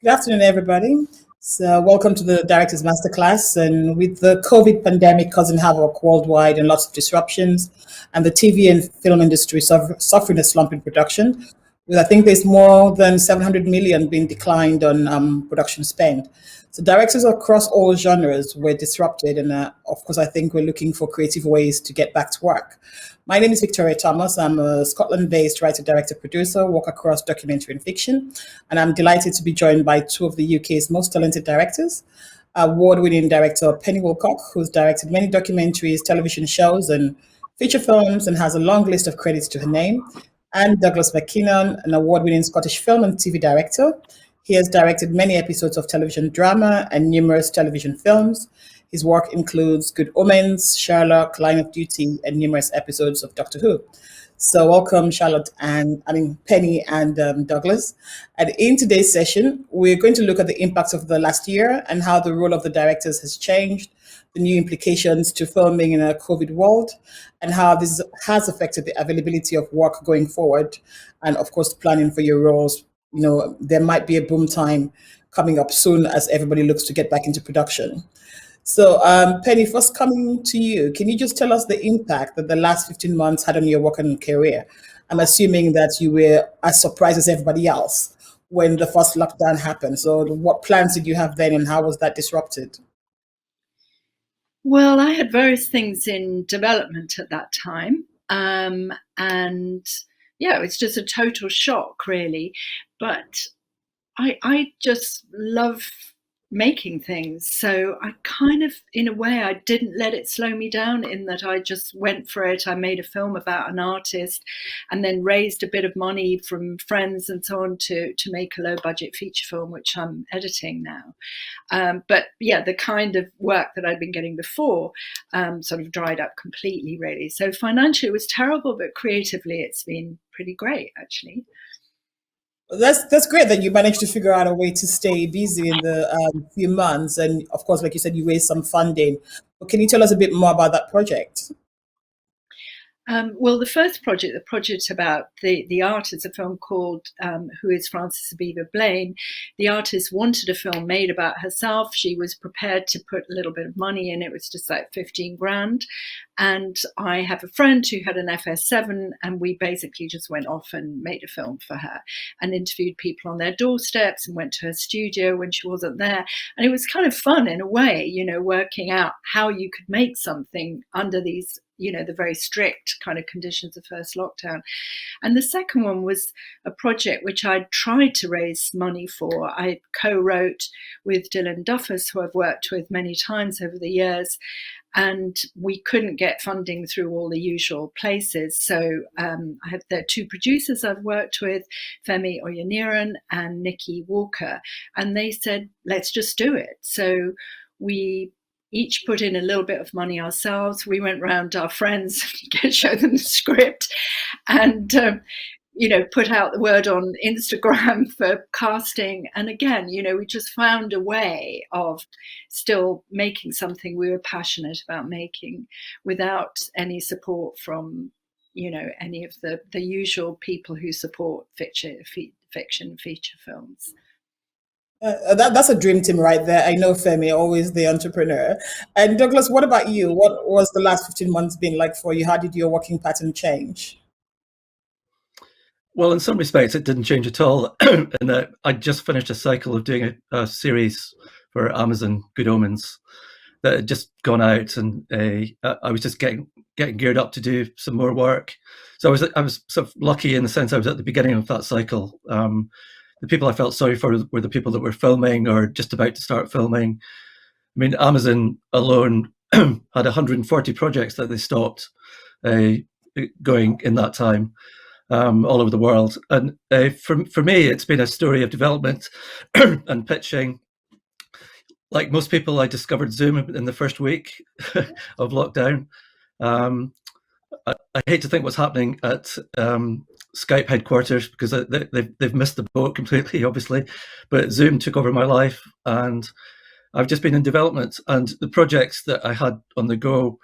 Good afternoon, everybody. So, welcome to the Directors Masterclass. And with the COVID pandemic causing havoc worldwide and lots of disruptions, and the TV and film industry suffering a slump in production, I think there's more than 700 million being declined on production spend. So, directors across all genres were disrupted, and of course, I think we're looking for creative ways to get back to work. My name is Victoria Thomas. I'm a Scotland-based writer, director, producer, work across documentary and fiction, and I'm delighted to be joined by two of the UK's most talented directors. Award-winning director Penny Woolcock, who's directed many documentaries, television shows, and feature films, and has a long list of credits to her name, and Douglas Mackinnon, an award-winning Scottish film and TV director. He has directed many episodes of television drama and numerous television films. His work includes Good Omens, Sherlock, Line of Duty, and numerous episodes of Doctor Who. So, welcome, Charlotte and Penny and Douglas. And in today's session, we're going to look at the impact of the last year and how the role of the directors has changed, the new implications to filming in a COVID world, and how this has affected the availability of work going forward, and of course, planning for your roles. There might be a boom time coming up soon as everybody looks to get back into production. So, Penny, first coming to you, can you just tell us the impact that the last 15 months had on your work and career? I'm assuming that you were as surprised as everybody else when the first lockdown happened. So, what plans did you have then, and how was that disrupted? Well, I had various things in development at that time. And yeah, it was just a total shock, really. But I just love making things. So I kind of, in a way, I didn't let it slow me down, in that I just went for it. I made a film about an artist and then raised a bit of money from friends and so on to make a low budget feature film, which I'm editing now. But yeah, the kind of work that I'd been getting before sort of dried up completely, really. So financially it was terrible, but creatively it's been pretty great, actually. That's great that you managed to figure out a way to stay busy in the few months, and of course, like you said, you raised some funding. But can you tell us a bit more about that project? Well, the first project, the project about the artist, a film called Who is Frances Abiva Blaine. The artist wanted a film made about herself. She was prepared to put a little bit of money in. It was just like 15 grand. And I have a friend who had an FS7, and we basically just went off and made a film for her and interviewed people on their doorsteps and went to her studio when she wasn't there. And it was kind of fun in a way, working out how you could make something under these the very strict kind of conditions of first lockdown. And the second one was a project which I tried to raise money for. I co-wrote with Dylan Duffus, who I've worked with many times over the years, and we couldn't get funding through all the usual places. So there are two producers I've worked with, Femi Oyeniran and Nikki Walker, and they said, let's just do it. So we each put in a little bit of money ourselves. We went round our friends, show them the script, and put out the word on Instagram for casting. And again, we just found a way of still making something we were passionate about making without any support from, any of the usual people who support fiction feature films. That's a dream team right there. I know Femi, always the entrepreneur. And Douglas, what about you? What was the last 15 months been like for you? How did your working pattern change? Well, in some respects, it didn't change at all. In that I just finished a cycle of doing a series for Amazon, Good Omens, that had just gone out, and I was just getting geared up to do some more work. So I was sort of lucky in the sense I was at the beginning of that cycle. The people I felt sorry for were the people that were filming or just about to start filming. I mean, Amazon alone had 140 projects that they stopped going in that time, all over the world. And for me, it's been a story of development and pitching. Like most people, I discovered Zoom in the first week of lockdown. I hate to think what's happening at Skype headquarters, because they've missed the boat completely, obviously. But Zoom took over my life, and I've just been in development. And the projects that I had on the go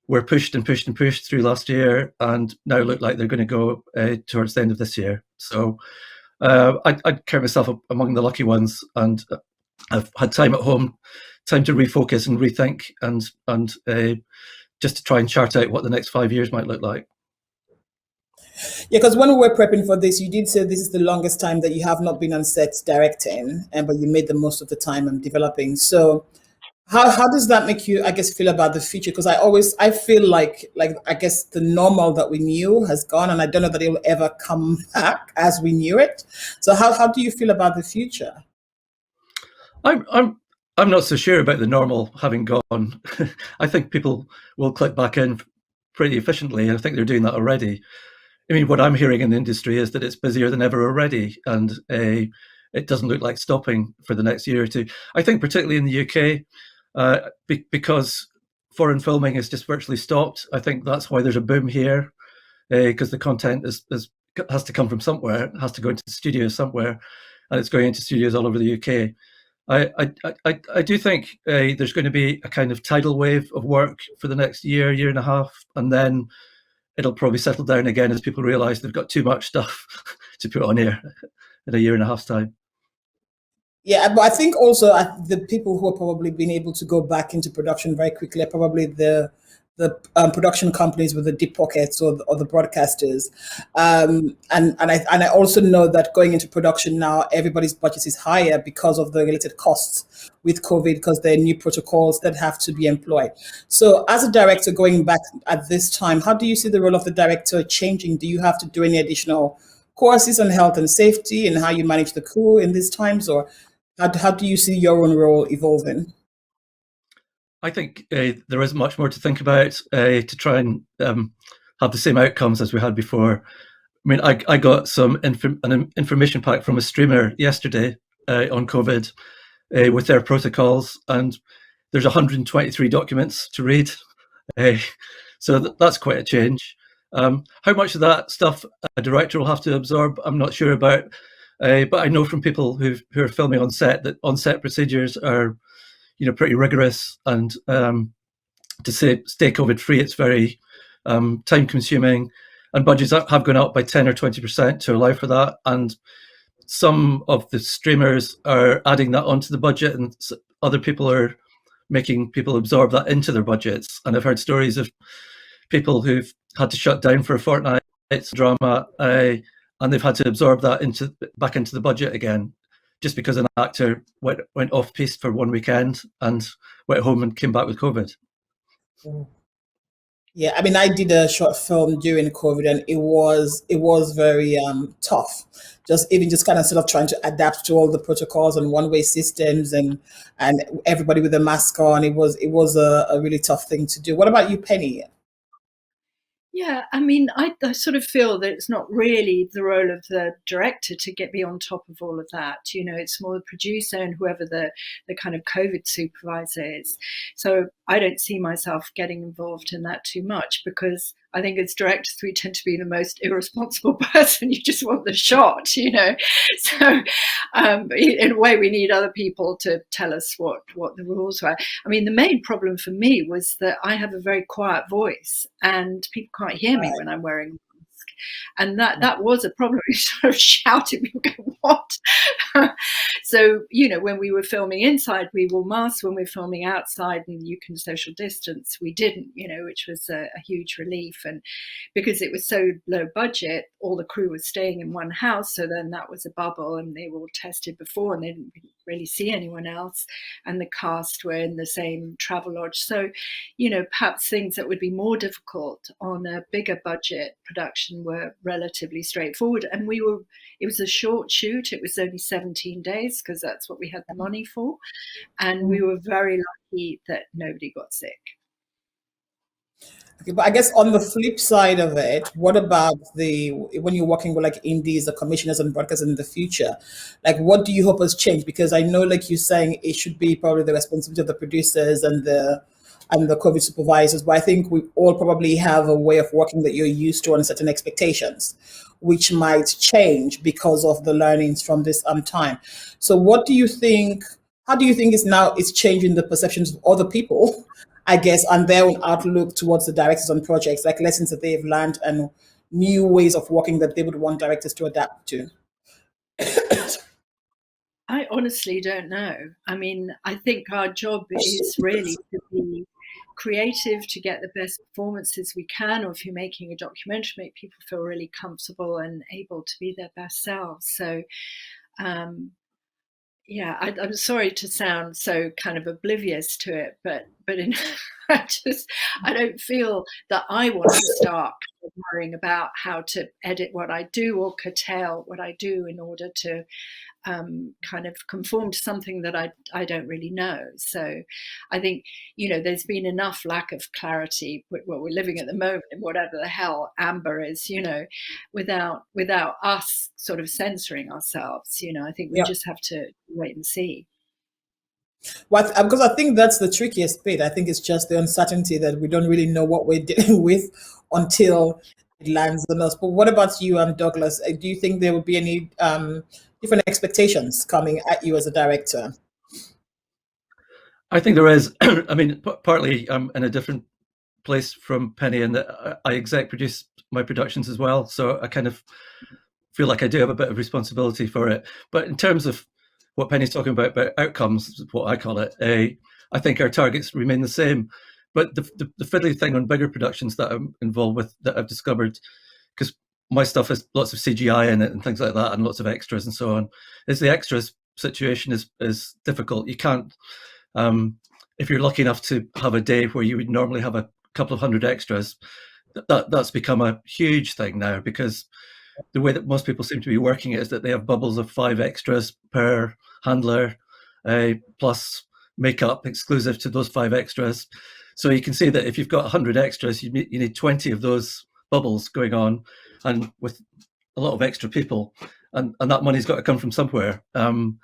were pushed and pushed and pushed through last year, and now look like they're going to go towards the end of this year. So I'd count myself among the lucky ones, and I've had time at home, time to refocus and rethink, and just to try and chart out what the next 5 years might look like. Yeah, because when we were prepping for this, you did say this is the longest time that you have not been on set directing, and but you made the most of the time developing. So how does that make you, I guess, feel about the future? Because I feel like I guess the normal that we knew has gone, and I don't know that it will ever come back as we knew it. So how do you feel about the future? I'm not so sure about the normal having gone. I think people will click back in pretty efficiently, and I think they're doing that already. I mean, what I'm hearing in the industry is that it's busier than ever already, and it doesn't look like stopping for the next year or two. I think particularly in the UK, because foreign filming has just virtually stopped. I think that's why there's a boom here, because the content has to come from somewhere, it has to go into the studios somewhere, and it's going into studios all over the UK. I do think there's going to be a kind of tidal wave of work for the next year and a half, and then it'll probably settle down again as people realise they've got too much stuff to put on air in a year and a half's time. Yeah, but I think also the people who are probably being able to go back into production very quickly are probably the production companies with the deep pockets, or the broadcasters, and I also know that going into production now, everybody's budget is higher because of the related costs with COVID, because there are new protocols that have to be employed. So, as a director going back at this time, how do you see the role of the director changing? Do you have to do any additional courses on health and safety and how you manage the crew in these times, or how do you see your own role evolving? I think there isn't much more to think about to try and have the same outcomes as we had before. I mean, I got an information pack from a streamer yesterday on COVID with their protocols, and there's 123 documents to read. So that's quite a change. How much of that stuff a director will have to absorb, I'm not sure about. But I know from people who are filming on set that on-set procedures are, pretty rigorous, and to stay COVID-free, it's very time-consuming, and budgets have gone up by 10 or 20% to allow for that. And some of the streamers are adding that onto the budget, and other people are making people absorb that into their budgets. And I've heard stories of people who've had to shut down for a fortnight, it's drama, and they've had to absorb that back into the budget again, just because an actor went off piste for one weekend and went home and came back with COVID. Yeah, I mean, I did a short film during COVID, and it was very tough. Just kind of sort of trying to adapt to all the protocols and one-way systems, and everybody with a mask on. It was a really tough thing to do. What about you, Penny? Yeah, I mean, I sort of feel that it's not really the role of the director to be on top of all of that. It's more the producer and whoever the kind of COVID supervisor is. So I don't see myself getting involved in that too much, because I think as directors, we tend to be the most irresponsible person. You just want the shot. So in a way, we need other people to tell us what the rules were. I mean, the main problem for me was that I have a very quiet voice, and people can't hear me when I'm wearing a mask. And that was a problem. We sort of shouted, people go, what? So, when we were filming inside, we wore masks. When we were filming outside and you can social distance, we didn't, which was a huge relief. And because it was so low budget, all the crew was staying in one house. So then that was a bubble, and they were all tested before, and they didn't really see anyone else. And the cast were in the same travel lodge. So, perhaps things that would be more difficult on a bigger budget production were relatively straightforward. And it was a short shoot. It was only 17 days, because that's what we had the money for. And we were very lucky that nobody got sick. Okay, but I guess on the flip side of it, what about when you're working with like indies or commissioners and broadcasters in the future? Like, what do you hope has changed? Because I know, like you're saying, it should be probably the responsibility of the producers and the COVID supervisors, but I think we all probably have a way of working that you're used to and certain expectations, which might change because of the learnings from this time. So what do you think, how do you think it's changing the perceptions of other people, I guess, and their own outlook towards the directors on projects, like lessons that they've learned and new ways of working that they would want directors to adapt to? I honestly don't know. I mean, I think our job is really to be creative, to get the best performances we can, or if you're making a documentary, make people feel really comfortable and able to be their best selves. So, yeah, I'm sorry to sound so kind of oblivious to it, but I don't feel that I want to start worrying about how to edit what I do or curtail what I do in order to kind of conform to something that I don't really know. So I think, there's been enough lack of clarity. Well, we're living at the moment in whatever the hell amber is, without us sort of censoring ourselves. I think we Yeah. just have to wait and see. Well, because I think that's the trickiest bit. I think it's just the uncertainty that we don't really know what we're dealing with until it lands on us. But what about you, Douglas? Do you think there would be any different expectations coming at you as a director? I think there is. I mean, partly I'm in a different place from Penny in that I exec produce my productions as well. So I kind of feel like I do have a bit of responsibility for it. But in terms of what Penny's talking about outcomes, what I call it, I think our targets remain the same. But the fiddly thing on bigger productions that I'm involved with, that I've discovered, because my stuff has lots of CGI in it and things like that, and lots of extras and so on, is the extras situation is difficult. You can't, if you're lucky enough to have a day where you would normally have a couple of hundred extras, that's become a huge thing now, because the way that most people seem to be working it is that they have bubbles of 5 extras per handler, plus makeup exclusive to those 5 extras. So you can see that if you've got 100 extras, you need 20 of those bubbles going on, and with a lot of extra people, and that money's got to come from somewhere. And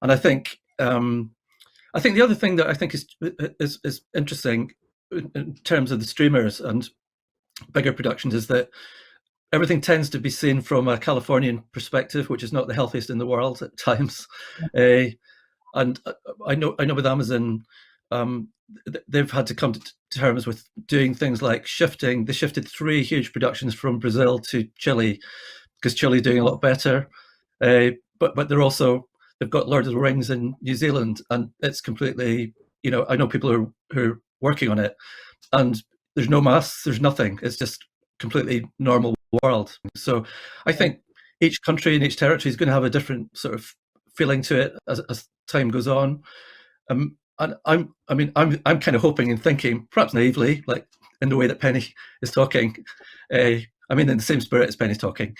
I think the other thing that I think is interesting in terms of the streamers and bigger productions is that everything tends to be seen from a Californian perspective, which is not the healthiest in the world at times. And I know with Amazon, they've had to come to terms with doing things like they shifted 3 huge productions from Brazil to Chile, because Chile's doing a lot better. But they've got Lord of the Rings in New Zealand, and it's completely, I know people who are working on it, and there's no masks, there's nothing. It's just completely normal world. So I think each country and each territory is going to have a different sort of feeling to it as time goes on. And I'm kind of hoping and thinking, perhaps naively, like in the way that Penny is talking, in the same spirit as Penny's talking,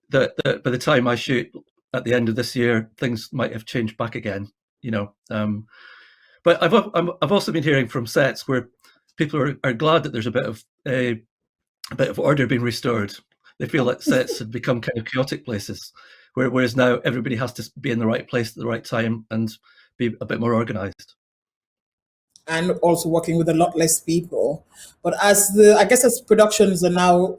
that by the time I shoot at the end of this year, things might have changed back again. But I've also been hearing from sets where people are glad that there's a bit of order being restored. They feel like sets have become kind of chaotic places, whereas now everybody has to be in the right place at the right time and be a bit more organized. And also working with a lot less people. But as productions are now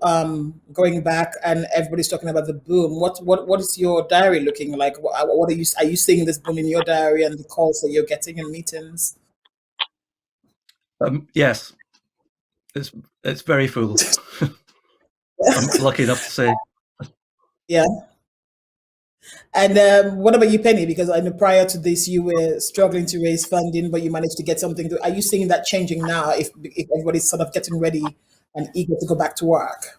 going back and everybody's talking about the boom, what is your diary looking like? What are you seeing this boom in your diary and the calls that you're getting in meetings? Yes, it's very full. I'm lucky enough to say. Yeah. And what about you, Penny? Because I know prior to this, you were struggling to raise funding, but you managed to get something. Are you seeing that changing now? If everybody's sort of getting ready and eager to go back to work?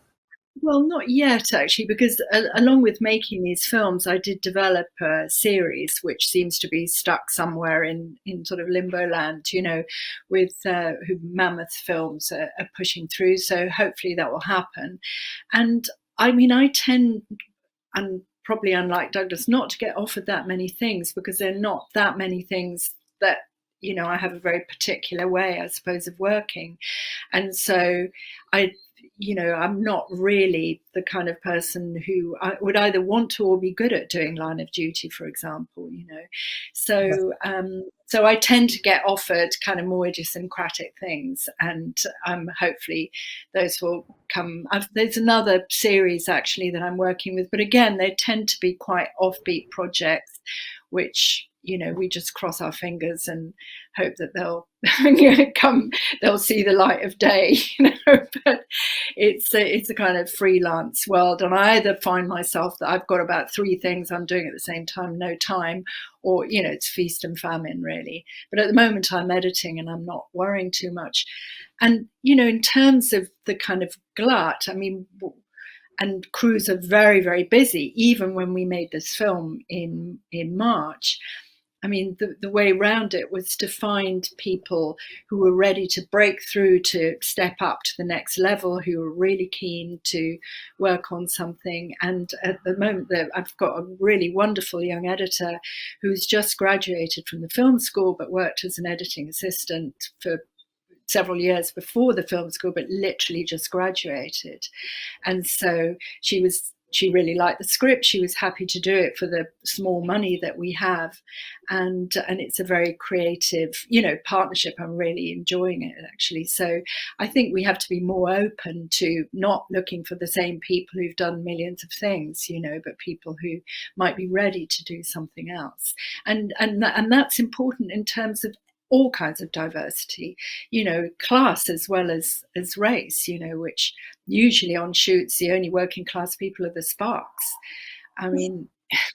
Well, not yet, actually, because along with making these films, I did develop a series which seems to be stuck somewhere in sort of limbo land, with who Mammoth Films are pushing through. So hopefully that will happen. And I mean, I tend, and probably unlike Douglas, not to get offered that many things, because there are not that many things that, I have a very particular way, I suppose, of working. And so I'm not really the kind of person who I would either want to or be good at doing line of duty, for example, So so I tend to get offered kind of more idiosyncratic things, and hopefully those will come. There's another series actually that I'm working with, but again, they tend to be quite offbeat projects, which we just cross our fingers and hope that they'll they'll see the light of day, but it's a kind of freelance world. And I either find myself that I've got about 3 things I'm doing at the same time, no time, or, it's feast and famine really. But at the moment I'm editing and I'm not worrying too much. And, in terms of the kind of glut, and crews are very, very busy, even when we made this film in March. The way around it was to find people who were ready to break through, to step up to the next level, who were really keen to work on something. And at the moment, I've got a really wonderful young editor who's just graduated from the film school, but worked as an editing assistant for several years before the film school, but literally just graduated. And so she really liked the script. She was happy to do it for the small money that we have. And it's a very creative, partnership. I'm really enjoying it, actually. So I think we have to be more open to not looking for the same people who've done millions of things, but people who might be ready to do something else. And that's important in terms of all kinds of diversity, class as well as race, which usually on shoots, the only working class people are the sparks.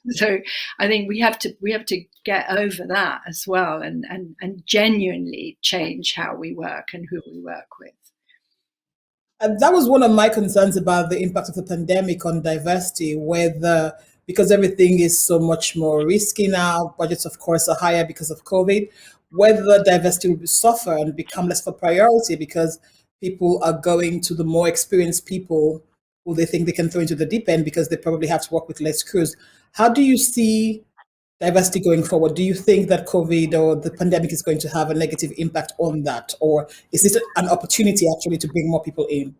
So I think we have to get over that as well, and genuinely change how we work and who we work with. And that was one of my concerns about the impact of the pandemic on diversity, because everything is so much more risky now, budgets, of course, are higher because of COVID, whether diversity will suffer and become less of a priority because people are going to the more experienced people who they think they can throw into the deep end because they probably have to work with less crews. How do you see diversity going forward? Do you think that COVID or the pandemic is going to have a negative impact on that? Or is this an opportunity actually to bring more people in?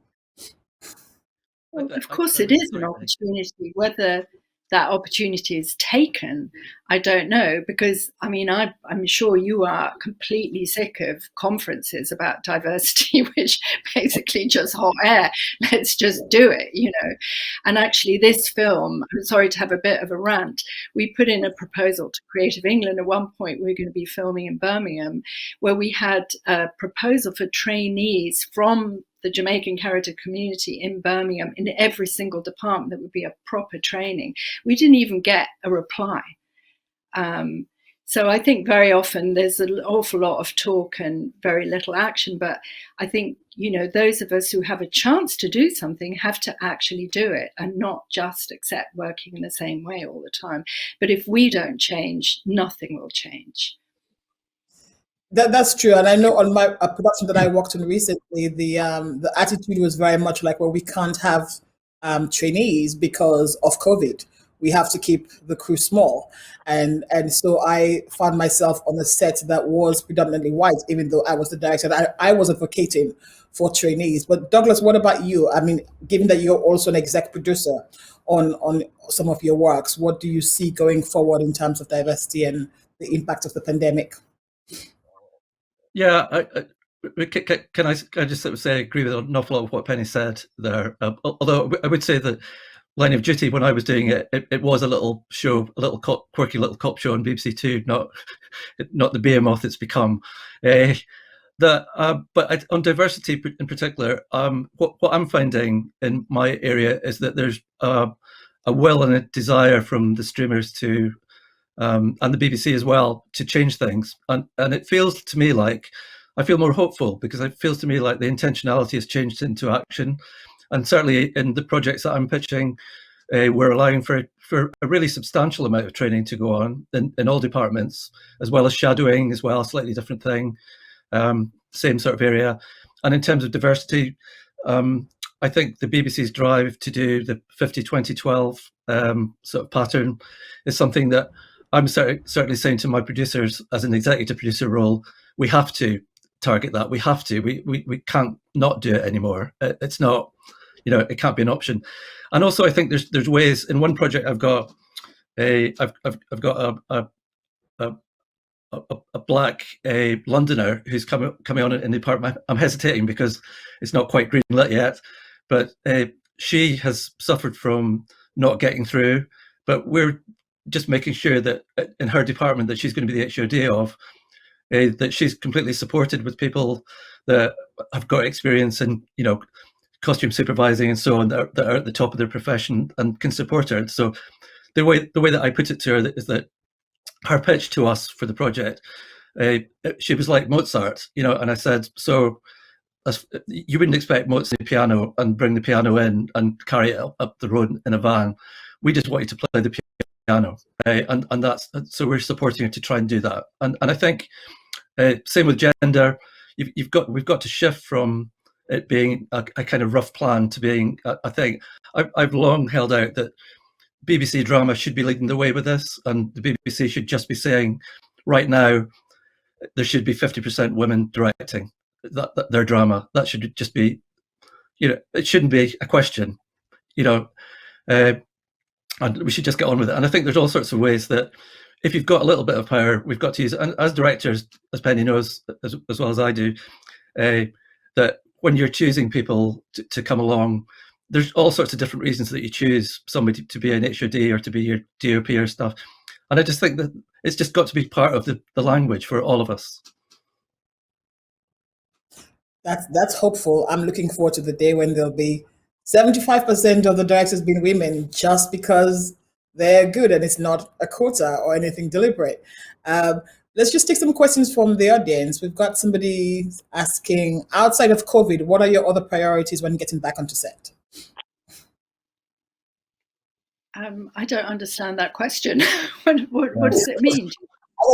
Well, of course it is an opportunity. Whether that opportunity is taken, I don't know, because I'm sure you are completely sick of conferences about diversity, which basically just hot air. Let's just do it, And actually this film, I'm sorry to have a bit of a rant, we put in a proposal to Creative England. At one point we were going to be filming in Birmingham, where we had a proposal for trainees from the Jamaican character community in Birmingham in every single department. That would be a proper training. We didn't even get a reply. So I think very often there's an awful lot of talk and very little action. But I think, those of us who have a chance to do something have to actually do it and not just accept working in the same way all the time. But if we don't change, nothing will change. That's true, and I know on a production that I worked on recently, the attitude was very much like, well, we can't have trainees because of COVID. We have to keep the crew small, and so I found myself on a set that was predominantly white, even though I was the director. I was advocating for trainees. But Douglas, what about you? Given that you're also an exec producer on some of your works, what do you see going forward in terms of diversity and the impact of the pandemic? Yeah, can I just sort of say I agree with an awful lot of what Penny said there. Although I would say that Line of Duty, when I was doing it, it was a little show, a little quirky little cop show on BBC Two, not the behemoth it's become. But on diversity in particular, what I'm finding in my area is that there's a will and a desire from the streamers to and the BBC as well to change things, and it feels to me like I feel more hopeful because it feels to me like the intentionality has changed into action, and certainly in the projects that I'm pitching, we're allowing for a really substantial amount of training to go on in all departments, as well as shadowing as well, slightly different thing, same sort of area. And in terms of diversity, I think the BBC's drive to do the 50-20-12 sort of pattern is something that I'm certainly saying to my producers as an executive producer role, we have to target that. We have to. We can't not do it anymore. It's not, it can't be an option. And also, I think there's ways. In one project, I've got a black Londoner who's coming on in the apartment. I'm hesitating because it's not quite green lit yet, but she has suffered from not getting through. But we're just making sure that in her department that she's going to be the HOD of, that she's completely supported with people that have got experience in, costume supervising and so on, that are at the top of their profession and can support her. So the way that I put it to her is that her pitch to us for the project, she was like Mozart, and I said, so you wouldn't expect Mozart to play the piano and bring the piano in and carry it up the road in a van. We just want you to play the piano, and that's, so we're supporting her to try and do that. And I think same with gender. We've got to shift from it being a kind of rough plan to being a thing. I've long held out that BBC drama should be leading the way with this, and the BBC should just be saying, right now, there should be 50% women directing their drama. That should just be, it shouldn't be a question, and we should just get on with it. And I think there's all sorts of ways that if you've got a little bit of power, we've got to use it. And as directors, as Penny knows as well as I do, that when you're choosing people to come along, there's all sorts of different reasons that you choose somebody to be an HOD or to be your DOP or stuff. And I just think that it's just got to be part of the language for all of us. That's hopeful. I'm looking forward to the day when there'll be 75% of the directors being women, just because they're good and it's not a quota or anything deliberate. Let's just take some questions from the audience. We've got somebody asking, outside of COVID, what are your other priorities when getting back onto set? I don't understand that question. What does it mean?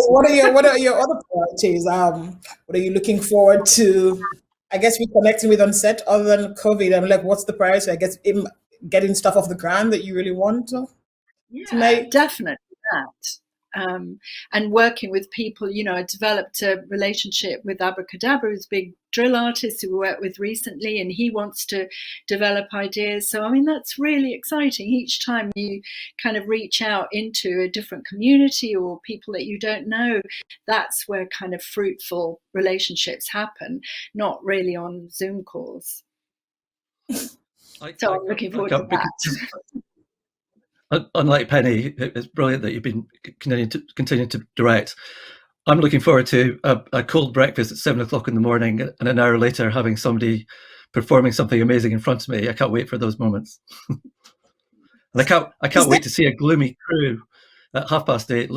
What are your other priorities? What are you looking forward to, I guess, reconnecting with on set other than COVID? I'm like, what's the priority? I guess getting stuff off the ground that you really want to make? Definitely that. And working with people, I developed a relationship with Abracadabra, who's a big drill artist who we worked with recently, and he wants to develop ideas. So, that's really exciting. Each time you kind of reach out into a different community or people that you don't know, that's where kind of fruitful relationships happen, not really on Zoom calls. So I'm looking forward to that. Unlike Penny, it's brilliant that you've been continuing to direct. I'm looking forward to a cold breakfast at 7 o'clock in the morning, and an hour later having somebody performing something amazing in front of me. I can't wait for those moments. And I can't wait to see a gloomy crew at 8:30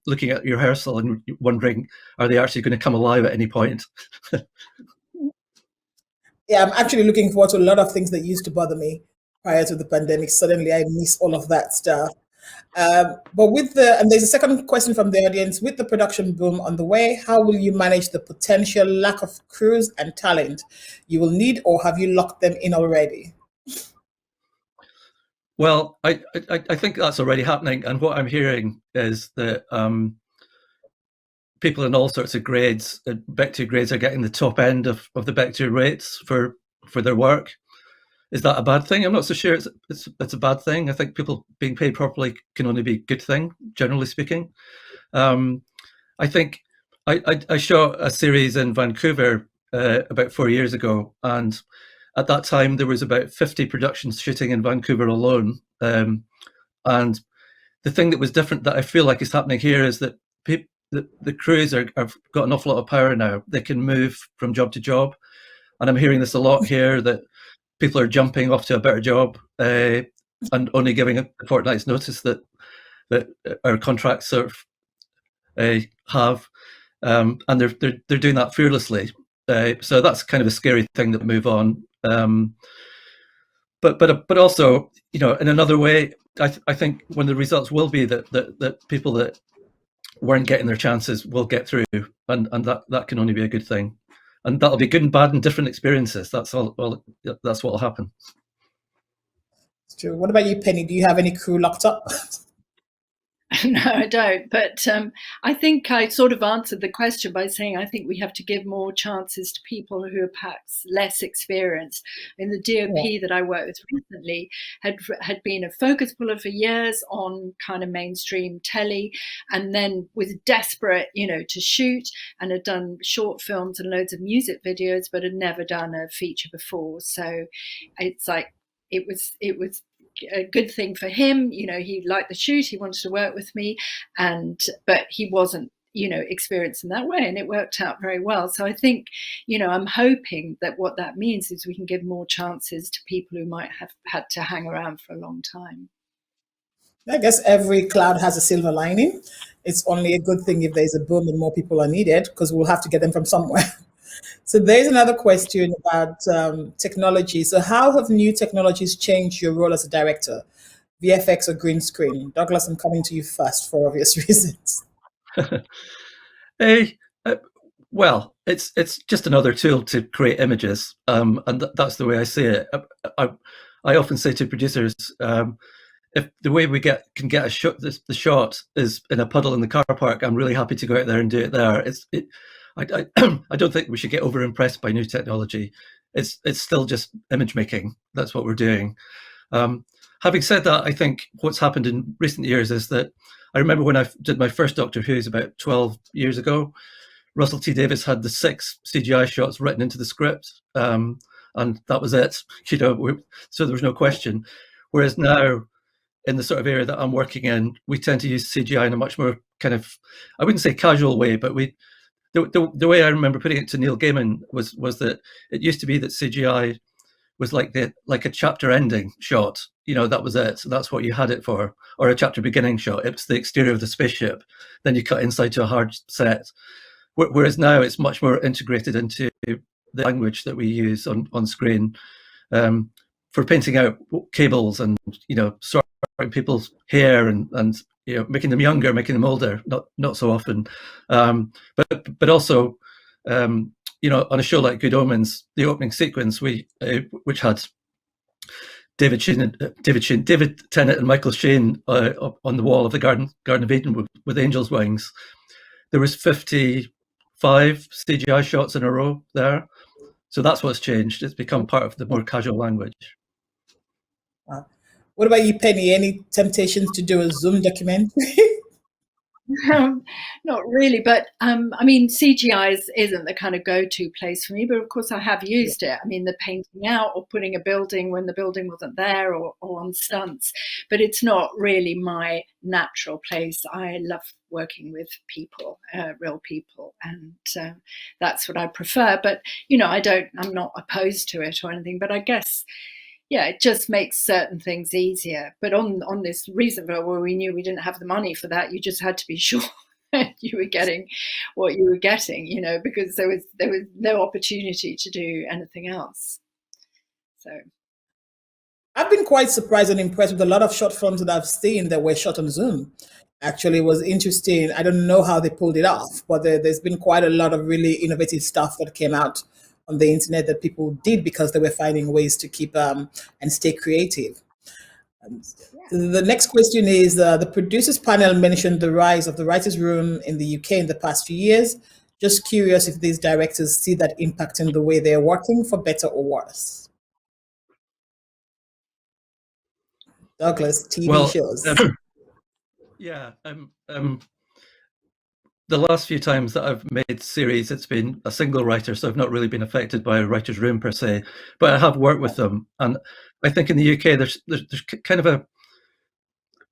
looking at rehearsal and wondering, are they actually going to come alive at any point? Yeah, I'm actually looking forward to a lot of things that used to bother me prior to the pandemic. Suddenly I miss all of that stuff. But and there's a second question from the audience, with the production boom on the way, how will you manage the potential lack of crews and talent you will need, or have you locked them in already? Well, I think that's already happening. And what I'm hearing is that people in all sorts of grades, Bector grades, are getting the top end of the Bector rates for their work. Is that a bad thing? I'm not so sure it's a bad thing. I think people being paid properly can only be a good thing, generally speaking. I think I shot a series in Vancouver about 4 years ago, and at that time there was about 50 productions shooting in Vancouver alone. And the thing that was different that I feel like is happening here is that the crews have got an awful lot of power now. They can move from job to job, and I'm hearing this a lot here, that people are jumping off to a better job and only giving a fortnight's notice that our contracts sort of have, and they're doing that fearlessly. So that's kind of a scary thing that move on. But also, in another way, I think one of the results will be that people that weren't getting their chances will get through, and that can only be a good thing. And that'll be good and bad and different experiences. That's all. Well, that's what will happen. It's true. What about you, Penny? Do you have any crew locked up? No, I don't. But I think I sort of answered the question by saying I think we have to give more chances to people who are perhaps less experienced. In the DOP that I worked with recently had been a focus puller for years on kind of mainstream telly, and then was desperate, to shoot, and had done short films and loads of music videos, but had never done a feature before. So it's like it was a good thing for him. He liked the shoot, he wanted to work with me, but he wasn't experienced in that way, and it worked out very well. So I think, I'm hoping that what that means is we can give more chances to people who might have had to hang around for a long time. I guess every cloud has a silver lining. It's only a good thing if there's a boom and more people are needed, because we'll have to get them from somewhere. So there's another question about technology. So how have new technologies changed your role as a director, VFX or green screen? Douglas, I'm coming to you first for obvious reasons. Well, it's just another tool to create images, and that's the way I see it. I often say to producers, if the way we can get the shot is in a puddle in the car park, I'm really happy to go out there and do it there. I don't think we should get over impressed by new technology. It's still just image making. That's what we're doing. Having said that, I think what's happened in recent years is that I remember when I did my first Doctor Who's about 12 years ago, Russell T Davies had the 6 CGI shots written into the script, and that was it. So there was no question. Whereas now, in the sort of area that I'm working in, we tend to use CGI in a much more kind of, I wouldn't say casual way, but the way I remember putting it to Neil Gaiman was that it used to be that CGI was like a chapter ending shot. That was it. So that's what you had it for, or a chapter beginning shot. It's the exterior of the spaceship. Then you cut inside to a hard set. Whereas now it's much more integrated into the language that we use on screen, for painting out cables and sorting people's hair and making them younger, making them older. Not so often, but also on a show like Good Omens, the opening sequence which had David Tennant and Michael Shane up on the wall of the Garden of Eden with angels' wings. There was 55 CGI shots in a row there. So that's what's changed. It's become part of the more casual language. What about you, Penny? Any temptations to do a Zoom documentary? Not really, but CGI isn't the kind of go-to place for me, but of course I have used it. The painting out or putting a building when the building wasn't there, or on stunts, but it's not really my natural place. I love working with people, real people, and that's what I prefer. But I'm not opposed to it or anything, but I guess it just makes certain things easier. But on this Reasonville, where we knew we didn't have the money for that, you just had to be sure you were getting what you were getting, because there was no opportunity to do anything else. So I've been quite surprised and impressed with a lot of short films that I've seen that were shot on Zoom. Actually, it was interesting. I don't know how they pulled it off, but there's been quite a lot of really innovative stuff that came out on the internet that people did because they were finding ways to keep and stay creative. The next question is, the producers panel mentioned the rise of the writers' room in the UK in the past few years. Just curious if these directors see that impacting the way they're working, for better or worse. Douglas, TV shows. The last few times that I've made series, it's been a single writer, so I've not really been affected by a writer's room per se, but I have worked with them. And I think in the UK, there's kind of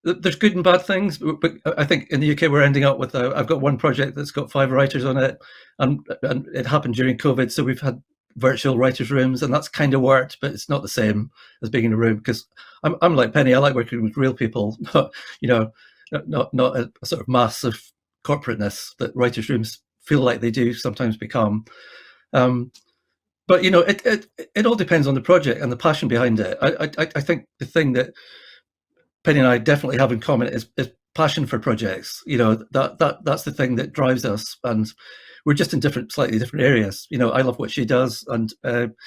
there's good and bad things, but I think in the UK we're ending up with I've got one project that's got 5 writers on it, and it happened during COVID, so we've had virtual writers' rooms, and that's kind of worked, but it's not the same as being in a room, because I'm like Penny. I like working with real people, not a sort of massive corporateness that writers' rooms feel like they do sometimes become. But it all depends on the project and the passion behind it. I think the thing that Penny and I definitely have in common is passion for projects. That's the thing that drives us, and we're just in slightly different areas. I love what she does, and but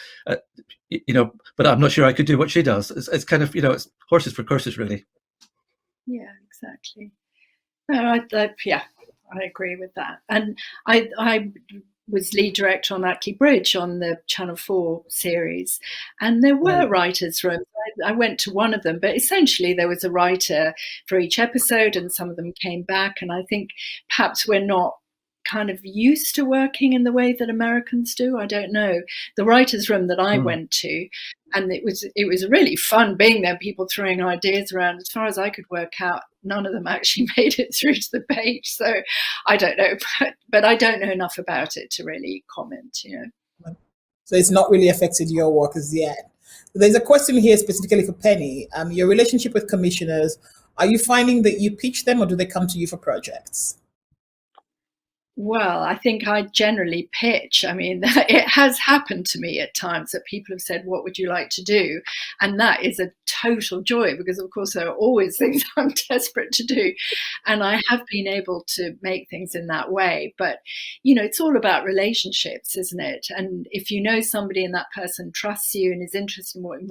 I'm not sure I could do what she does. It's kind of it's horses for courses, really. Yeah, exactly. No, I agree with that. And I was lead director on Ackley Bridge on the Channel 4 series, and there were writers' rooms. I went to one of them, but essentially there was a writer for each episode, and some of them came back. And I think perhaps we're not kind of used to working in the way that Americans do. I don't know. The writers' room that I went to, And it was really fun being there, people throwing ideas around. As far as I could work out, none of them actually made it through to the page. So I don't know, but I don't know enough about it to really comment, So it's not really affected your work as yet. There's a question here specifically for Penny. Your relationship with commissioners, are you finding that you pitch them or do they come to you for projects? Well, I think I generally pitch. I mean, it has happened to me at times that people have said, what would you like to do? And that is a total joy because, of course, there are always things I'm desperate to do. And I have been able to make things in that way. But, it's all about relationships, isn't it? And if you know somebody and that person trusts you and is interested in what you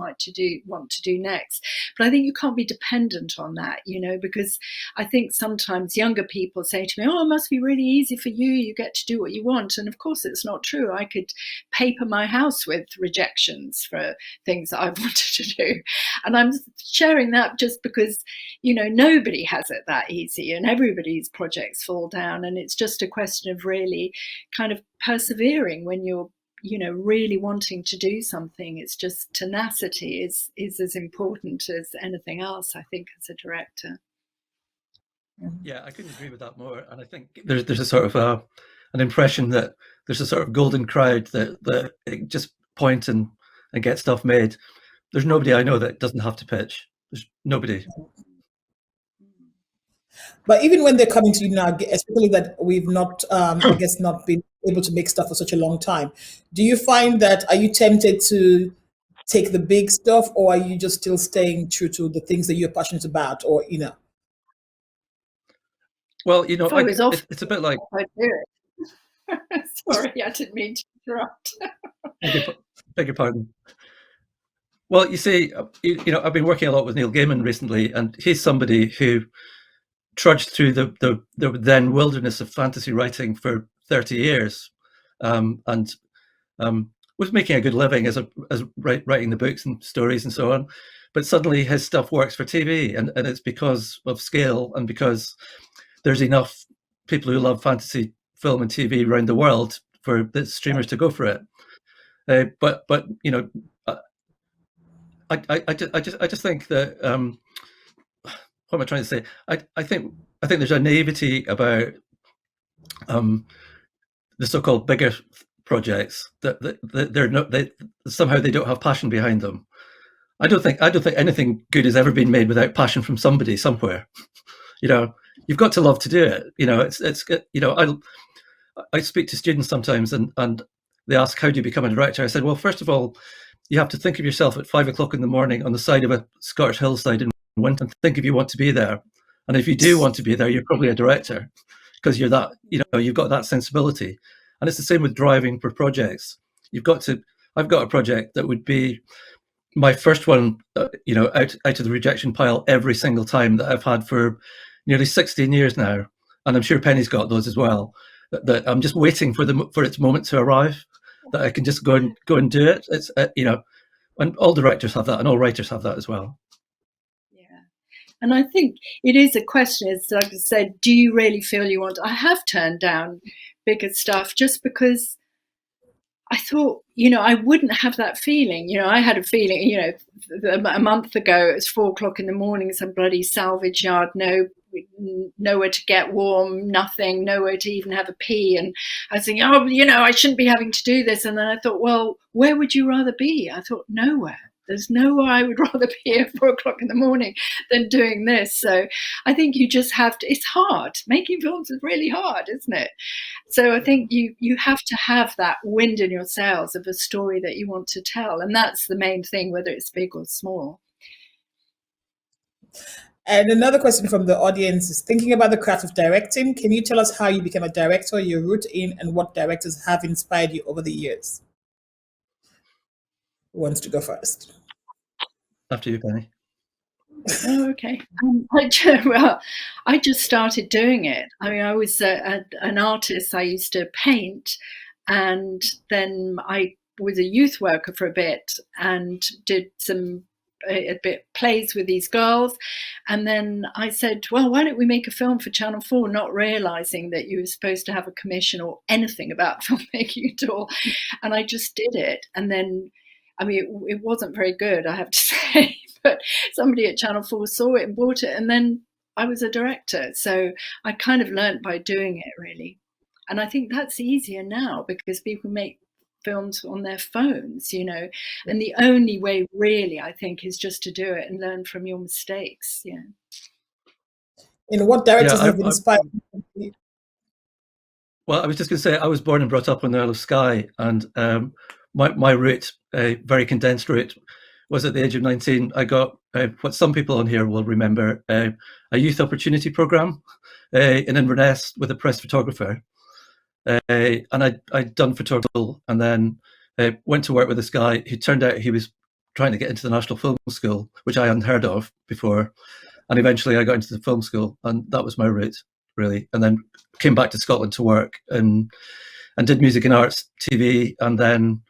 want to do next. But I think you can't be dependent on that, because I think sometimes younger people say to me, oh, it must be really easy for you get to do what you want. And of course it's not true. I could paper my house with rejections for things that I've wanted to do, and I'm sharing that just because nobody has it that easy and everybody's projects fall down, and it's just a question of really kind of persevering when you're really wanting to do something. It's just tenacity is as important as anything else, I think, as a director. Yeah, I couldn't agree with that more. And I think there's a sort of an impression that there's a sort of golden crowd that just point and get stuff made. There's nobody I know that doesn't have to pitch. There's nobody. But even when they're coming to you now, especially that we've not, I guess, not been able to make stuff for such a long time, do you find that, are you tempted to take the big stuff, or are you just still staying true to the things that you're passionate about, or, Well, it's a bit like... I'd do it. Sorry, I didn't mean to interrupt. Beg your pardon. Well, you see, I've been working a lot with Neil Gaiman recently, and he's somebody who trudged through the then wilderness of fantasy writing for 30 years, and was making a good living as writing the books and stories and so on. But suddenly his stuff works for TV, and it's because of scale and because there's enough people who love fantasy film and TV around the world for the streamers to go for it. But I just think that what am I trying to say? I think there's a naivety about the so-called bigger projects that they're not, somehow they don't have passion behind them. I don't think anything good has ever been made without passion from somebody somewhere. You've got to love to do it. I speak to students sometimes and they ask, how do you become a director? I said, well, first of all, you have to think of yourself at 5 o'clock in the morning on the side of a Scottish hillside in winter and think if you want to be there. And if you do want to be there, you're probably a director because you're that, you've got that sensibility. And it's the same with driving for projects. I've got a project that would be my first one, out of the rejection pile every single time, that I've had for nearly 16 years now. And I'm sure Penny's got those as well, that I'm just waiting for its moment to arrive, that I can just go and do it. It's, and all directors have that and all writers have that as well. Yeah. And I think it is a question, as like I said, do you really feel you want? I have turned down bigger stuff just because I thought, I wouldn't have that feeling. I had a feeling, a month ago, it was 4 o'clock in the morning, some bloody salvage yard, nowhere to get warm, nothing, nowhere to even have a pee. And I was thinking, I shouldn't be having to do this. And then I thought, well, where would you rather be? I thought, nowhere. There's nowhere I would rather be at 4 o'clock in the morning than doing this. So I think you just have to, it's hard. Making films is really hard, isn't it? So I think you have to have that wind in your sails of a story that you want to tell. And that's the main thing, whether it's big or small. And another question from the audience is, thinking about the craft of directing, can you tell us how you became a director, your route in, and what directors have inspired you over the years? Who wants to go first? After you, Penny. Oh, okay. I just started doing it. I mean, I was an artist. I used to paint, and then I was a youth worker for a bit and did a bit plays with these girls. And then I said, well, why don't we make a film for Channel 4, not realizing that you were supposed to have a commission or anything about filmmaking at all. And I just did it. And then I mean, it wasn't very good, I have to say, but somebody at Channel 4 saw it and bought it, and then I was a director. So I kind of learnt by doing it, really. And I think that's easier now because people make films on their phones, you know, and the only way really, I think, is just to do it and learn from your mistakes. Yeah. In what Yeah, directors have inspired you? well, I was just going to say, I was born and brought up on the Isle of Skye, and my route, a very condensed route, was at the age of 19. I got what some people on here will remember, a youth opportunity programme in Inverness with a press photographer. And I'd done photography, and then went to work with this guy who turned out he was trying to get into the National Film School, which I hadn't heard of before. And eventually I got into the film school, and that was my route, really. And then came back to Scotland to work and did music and arts TV, and then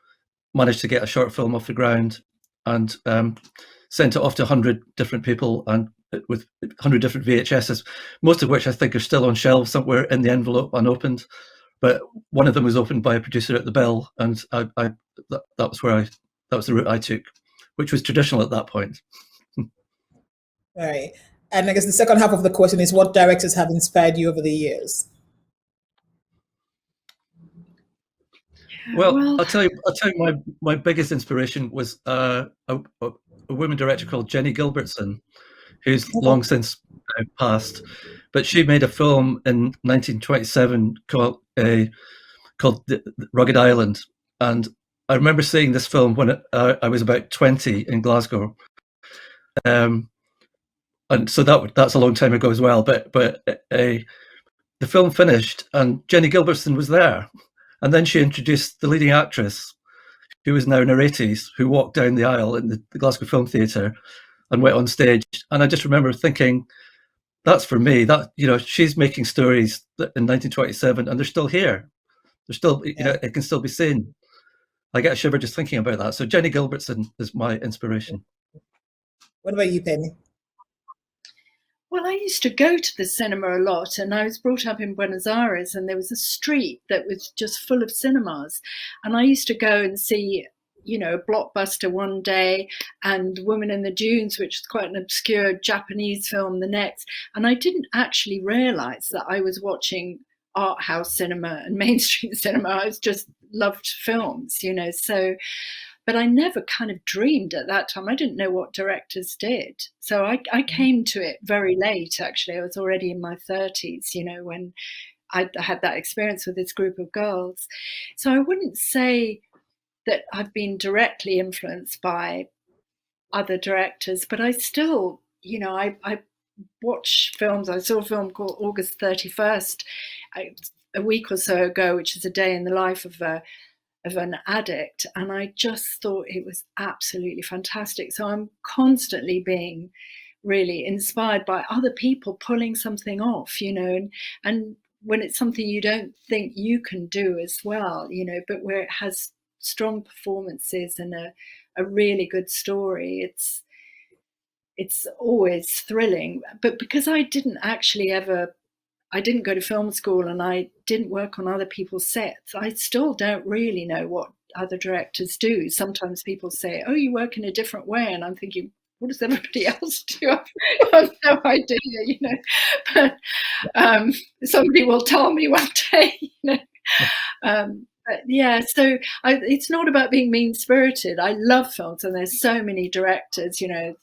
managed to get a short film off the ground and sent it off to 100 different people, and with 100 different VHSs, most of which I think are still on shelves somewhere in the envelope unopened. But one of them was opened by a producer at the Bell, and that was the route I took, which was traditional at that point. All right. And I guess the second half of the question is, what directors have inspired you over the years? Well, I'll tell you my biggest inspiration was a woman director called Jenny Gilbertson, who's long since passed, but she made a film in 1927 called Rugged Island, and I remember seeing this film when I was about 20 in Glasgow, and so that's a long time ago as well. But the film finished, and Jenny Gilbertson was there, and then she introduced the leading actress, who is now in her 80s, who walked down the aisle in the Glasgow Film Theatre and went on stage. And I just remember thinking, that's for me. That, you know, she's making stories in 1927, and they're still here. They're still, you know, it can still be seen. I get a shiver just thinking about that. So Jenny Gilbertson is my inspiration. What about you, Penny? Well, I used to go to the cinema a lot, and I was brought up in Buenos Aires, and there was a street that was just full of cinemas. And I used to go and see, you know, Blockbuster one day and Woman in the Dunes, which is quite an obscure Japanese film, the next. And I didn't actually realize that I was watching art house cinema and mainstream cinema. I was just loved films, you know, so... But I never kind of dreamed at that time. I didn't know what directors did. So I came to it very late, actually. I was already in my 30s, you know, when I had that experience with this group of girls. So I wouldn't say that I've been directly influenced by other directors, but I still, you know, I watch films. I saw a film called August 31st a week or so ago, which is a day in the life of an addict, and I just thought it was absolutely fantastic. So I'm constantly being really inspired by other people pulling something off, you know, and when it's something you don't think you can do as well, you know, but where it has strong performances and a really good story, it's always thrilling. But because I didn't go to film school and I didn't work on other people's sets, I still don't really know what other directors do. Sometimes people say, oh, you work in a different way. And I'm thinking, what does everybody else do? I have no idea, you know. But somebody will tell me one day, you know. But yeah, so it's not about being mean-spirited. I love films, and there's so many directors, you know.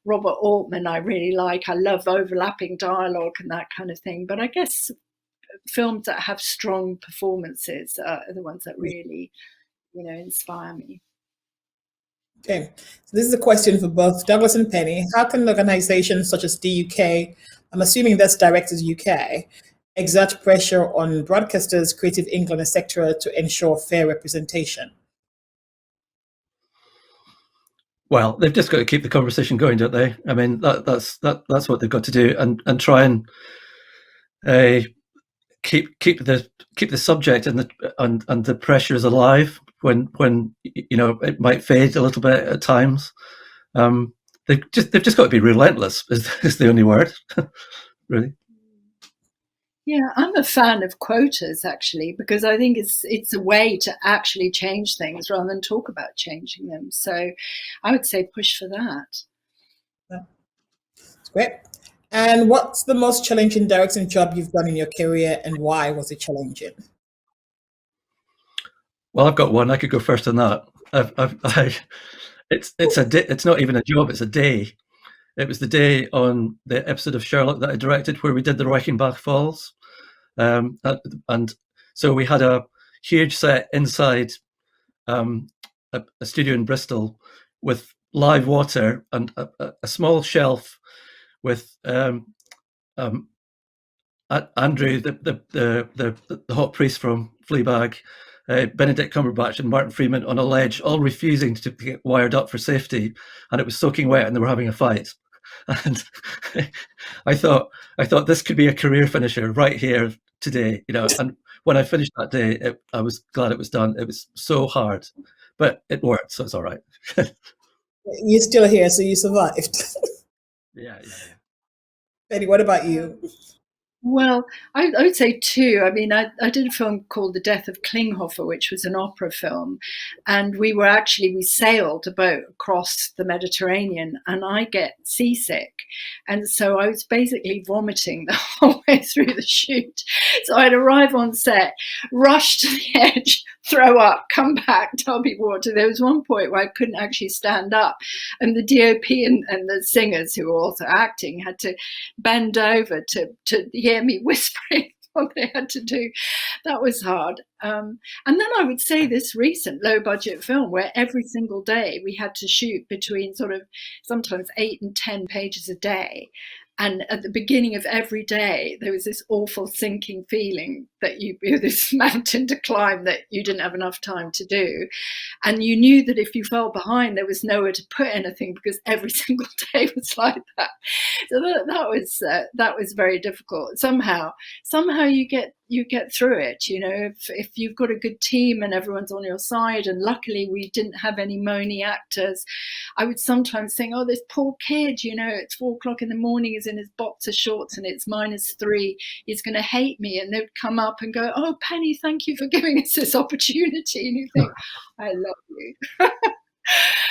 Robert Altman I really like. I love overlapping dialogue and that kind of thing. But I guess films that have strong performances are the ones that really, you know, inspire me. Okay, so this is a question for both Douglas and Penny. How can organizations such as DUK, I'm assuming that's Directors UK, exert pressure on broadcasters, Creative England, etc., to ensure fair representation? Well, they've just got to keep the conversation going, don't they? I mean, that's what they've got to do, and try and keep the subject and the pressures alive when you know it might fade a little bit at times. They've just got to be relentless. Is the only word, really. Yeah, I'm a fan of quotas actually, because I think it's a way to actually change things rather than talk about changing them. So I would say push for that. That's great. And what's the most challenging directing job you've done in your career, and why was it challenging? Well, I've got one. I could go first on that. It's a day, it's not even a job. It's a day. It was the day on the episode of Sherlock that I directed where we did the Reichenbach Falls, and so we had a huge set inside a studio in Bristol with live water and a small shelf with Andrew, the hot priest from Fleabag, Benedict Cumberbatch, and Martin Freeman on a ledge, all refusing to get wired up for safety, and it was soaking wet, and they were having a fight. And I thought this could be a career finisher right here today, you know. And when I finished that day, I was glad it was done. It was so hard, but it worked, so it's all right. You're still here, so you survived. Yeah. Betty, what about you? Well, I would say two. I mean, I did a film called The Death of Klinghoffer, which was an opera film. And we sailed a boat across the Mediterranean, and I get seasick. And so I was basically vomiting the whole way through the shoot. So I'd arrive on set, rush to the edge, throw up, come back, tell people what to do. There was one point where I couldn't actually stand up. And the DOP and the singers who were also acting had to bend over to hear me whispering what they had to do. That was hard. And then I would say this recent low budget film where every single day we had to shoot between sort of sometimes 8 and 10 pages a day. And at the beginning of every day, there was this awful sinking feeling that you this mountain to climb that you didn't have enough time to do. And you knew that if you fell behind, there was nowhere to put anything because every single day was like that. So that was very difficult. Somehow you get through it. You know, if you've got a good team and everyone's on your side, and luckily we didn't have any moany actors. I would sometimes think, oh, this poor kid, you know, it's 4 o'clock in the morning, he's in his boxer shorts and it's -3. He's going to hate me. And they'd come up and go, oh, Penny, thank you for giving us this opportunity. And you think, I love you.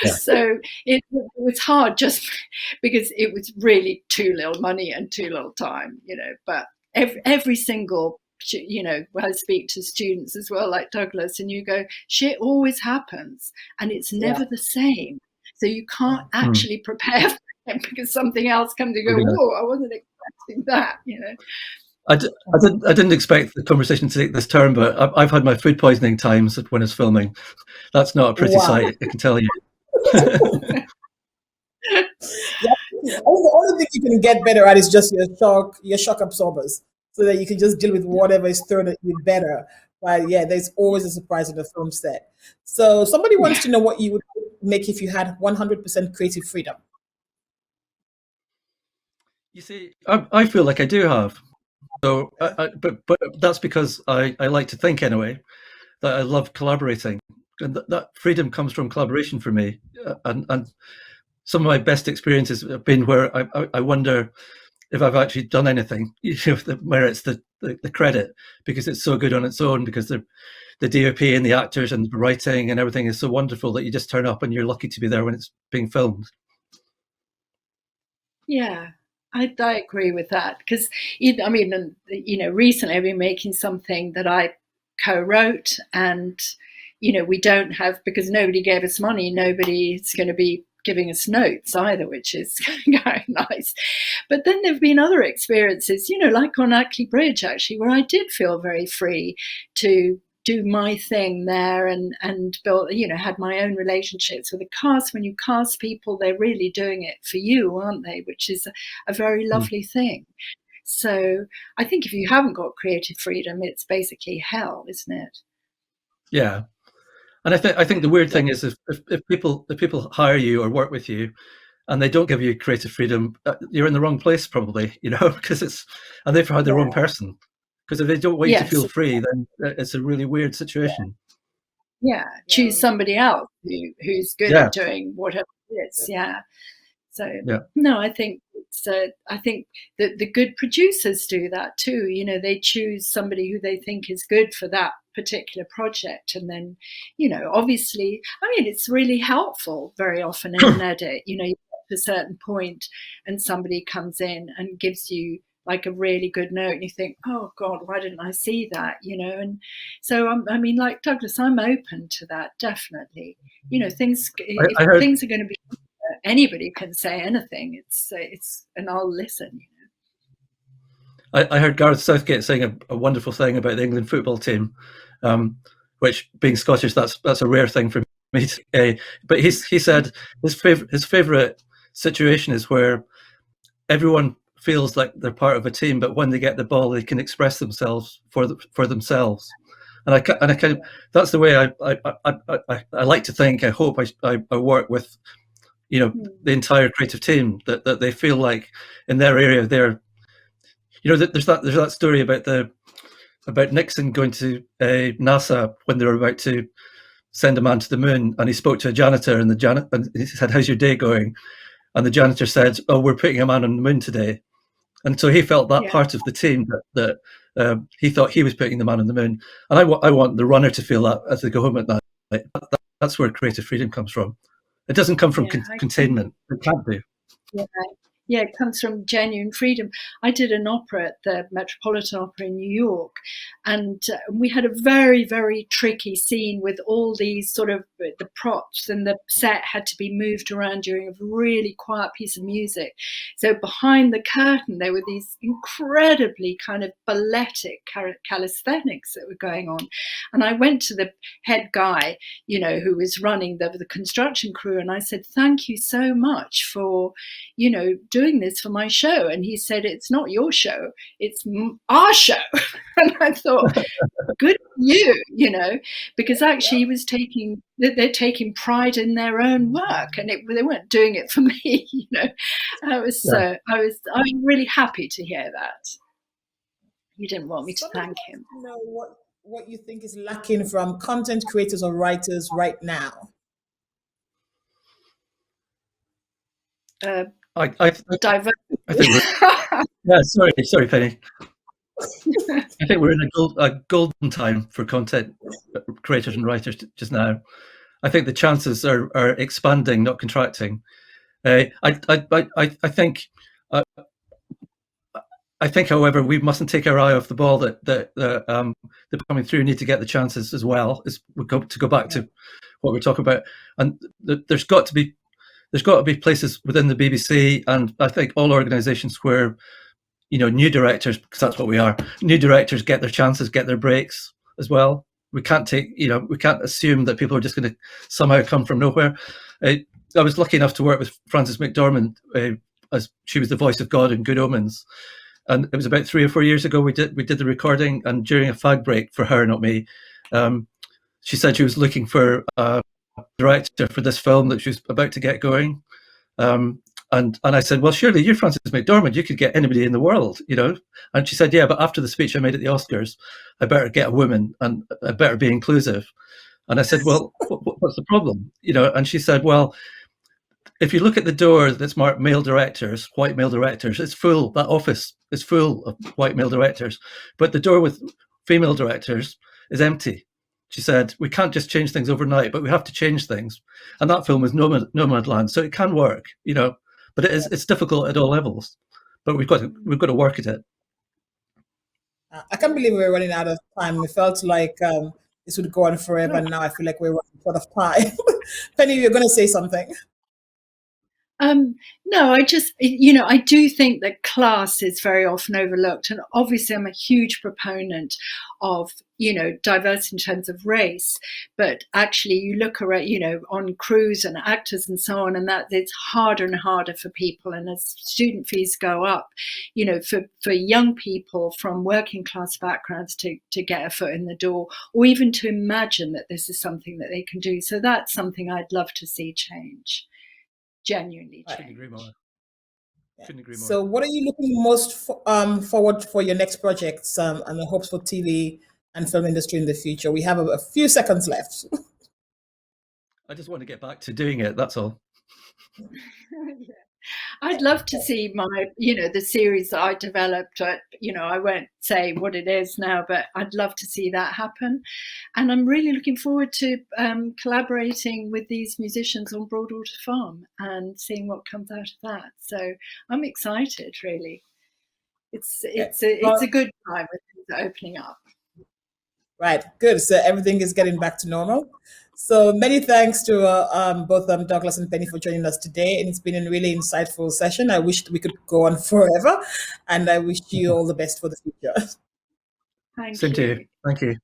Yeah. So it was hard just because it was really too little money and too little time, you know, but every single, you know, when I speak to students as well, like Douglas, and you go, shit always happens and it's never the same. So you can't actually prepare for it because something else comes and go, whoa, I wasn't expecting that, you know. I didn't expect the conversation to take this turn, but I've had my food poisoning times when it's filming. That's not a pretty sight, I can tell you. The only thing you can get better at is just your shock absorbers, so that you can just deal with whatever is thrown at you better. But yeah, there's always a surprise on the film set. So somebody wants to know what you would make if you had 100% creative freedom. You see, I feel like I do have. So, but that's because I like to think anyway, that I love collaborating, and that freedom comes from collaboration for me. And some of my best experiences have been where I wonder if I've actually done anything, you know, that merits the credit, because it's so good on its own, because the DOP and the actors and the writing and everything is so wonderful that you just turn up and you're lucky to be there when it's being filmed. Yeah, I agree with that because, I mean, you know, recently I've been making something that I co-wrote, and you know, we don't have, because nobody gave us money, nobody's going to be giving us notes either, which is very nice. But then there've been other experiences, you know, like on Ackley Bridge actually, where I did feel very free to do my thing there and build, you know, had my own relationships with the cast. When you cast people, they're really doing it for you, aren't they? Which is a very lovely thing. So I think if you haven't got creative freedom, it's basically hell, isn't it? Yeah. And I think the weird thing is if people hire you or work with you and they don't give you creative freedom, you're in the wrong place probably, you know, because and they've hired the wrong person. Because if they don't want you to feel free, then it's a really weird situation. Yeah, choose somebody else who's good at doing whatever it is. Yeah. So no, I think I think that the good producers do that too. You know, they choose somebody who they think is good for that particular project, and then, you know, obviously, I mean, it's really helpful very often in an edit. You know, you get to a certain point, and somebody comes in and gives you like a really good note, and you think, oh God, why didn't I see that? You know, and so I mean, like Douglas, I'm open to that, definitely. You know, if I heard things are going to be, anybody can say anything. It's and I'll listen. You I heard Gareth Southgate saying a wonderful thing about the England football team, which, being Scottish, that's a rare thing for me to say. But he said his favourite situation is where everyone feels like they're part of a team, but when they get the ball, they can express themselves for themselves. And I kind of, that's the way I like to think. I hope I work with, you know, the entire creative team, that they feel like in their area they're, you know, there's that story about Nixon going to NASA when they were about to send a man to the moon, and he spoke to a janitor, and and he said, "How's your day going?" And the janitor said, "Oh, we're putting a man on the moon today." And so he felt that part of the team that he thought he was putting the man on the moon. And I want the runner to feel that as they go home at night. That's where creative freedom comes from. It doesn't come from containment. It can't do. Yeah, it comes from genuine freedom. I did an opera at the Metropolitan Opera in New York, and we had a very, very tricky scene with all these sort of the props, and the set had to be moved around during a really quiet piece of music. So behind the curtain, there were these incredibly kind of balletic calisthenics that were going on. And I went to the head guy, you know, who was running the construction crew, and I said, "Thank you so much for, you know, doing this for my show." And he said, "It's not your show, it's our show." And I thought, good for you, you know, because actually he was they're taking pride in their own work, and they weren't doing it for me, you know. I'm really happy to hear that. You didn't want me to thank him. You know what you think is lacking from content creators or writers right now? I Diversity. think sorry, Penny. I think we're in a golden time for content creators and writers just now. I think the chances are expanding, not contracting. I think, however, we mustn't take our eye off the ball. That the coming through need to get the chances as well. As we go back to what we're talking about, and there's got to be places within the BBC, and I think all organisations where, you know, new directors, because that's what we are, new directors get their chances, get their breaks as well. We can't assume that people are just going to somehow come from nowhere. I was lucky enough to work with Frances McDormand, as she was the voice of God in Good Omens. And it was about 3 or 4 years ago we did the recording, and during a fag break for her, not me, she said she was looking for a director for this film that she was about to get going. And I said, "Well, surely you're Frances McDormand. You could get anybody in the world, you know." And she said, "Yeah, but after the speech I made at the Oscars, I better get a woman, and I better be inclusive." And I said, "Well, what's the problem?" You know, and she said, "Well, if you look at the door that's marked male directors, white male directors, it's full. That office is full of white male directors. But the door with female directors is empty." She said, "We can't just change things overnight, but we have to change things." And that film is Nomadland, so it can work, you know. But it's difficult at all levels. But we've got to work at it. I can't believe we're running out of time. It felt like this would go on forever, and now I feel like we're running out of time. Penny, you're going to say something. No, I do think that class is very often overlooked. And obviously I'm a huge proponent of, you know, diversity in terms of race, but actually you look around, you know, on crews and actors and so on, and that it's harder and harder for people. And as student fees go up, you know, for young people from working class backgrounds to get a foot in the door, or even to imagine that this is something that they can do. So that's something I'd love to see change. Genuinely change. I couldn't agree more. So, what are you looking most forward for your next projects and the hopes for TV and film industry in the future? We have a few seconds left. I just want to get back to doing it. That's all. Yeah. I'd love to see my, the series that I developed. I won't say what it is now, but I'd love to see that happen. And I'm really looking forward to collaborating with these musicians on Broadwater Farm and seeing what comes out of that. So I'm excited, really. It's a good time when things are opening up. Right, good. So everything is getting back to normal. So many thanks to both Douglas and Penny for joining us today. And it's been a really insightful session. I wish we could go on forever. And I wish you all the best for the future. Thank Same you. to you. Thank you.